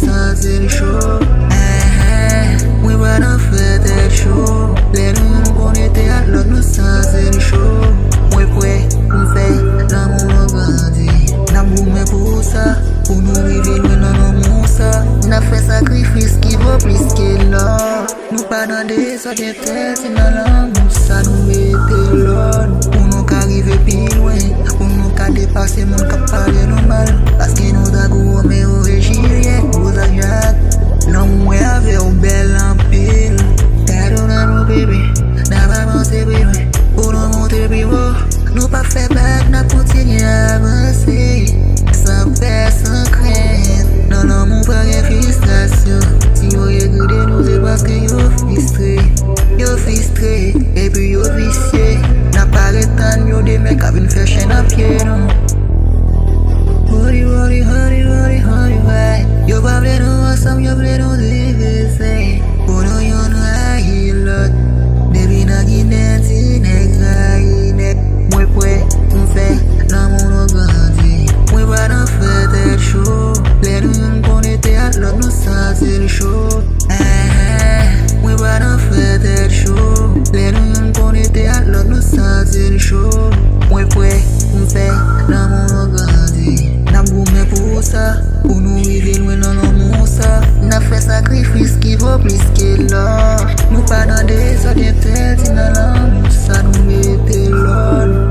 fazer show. Mwen pa nan fete show. Le nou konete at lot nou fazer show. Mwen pre mfe nan moun grandi. Nan boume pou sa, pou nou rive lwen nan nou mousa. Nan fe sakrifis ki vo plis ke lor. Nou pa nan de sote tete nan la mousa. Nou mete lor pou nou ka rive pi lwen. Pou nou ka depase moun ka pale nou mal. Paske nou da gou me origine ou zajak. Nan mwen ave ou bel ampil. Kado nan nou bebe, nan va manse bebe. Pou nou monte biwo, nou pa fe bak nan kontinye avanse. San pe, san kren, nan nan moun pa gen frustration. Si yo ye gude nou se paske yo frustre. Yo frustre, epi yo visye. Nan pare tan yo de mek avin fe chen a pie nou. Hori, hori, hori, hori, hori, hori. Yo pa vle nou ansam, yo vle nou divise. Pou nou yon nou a hilot. Debi nan ginen ti nek zayinek. Mwen pre mfe nan moun nou grandi. Mwen pa nan fete show. Le nou yon konete at lot nou fazer show. Mwen pa nan fete show. Le nou yon konete at lot nou fazer show. Mwen pre mfe nan moun nou grandi. Nan boume pou sa, pou nou rive lwen nan nou mousa. Nan fe sakrifis ki vo plis ke lor. Nou pa nan de sote tete nan la mousa. Nou mete lor.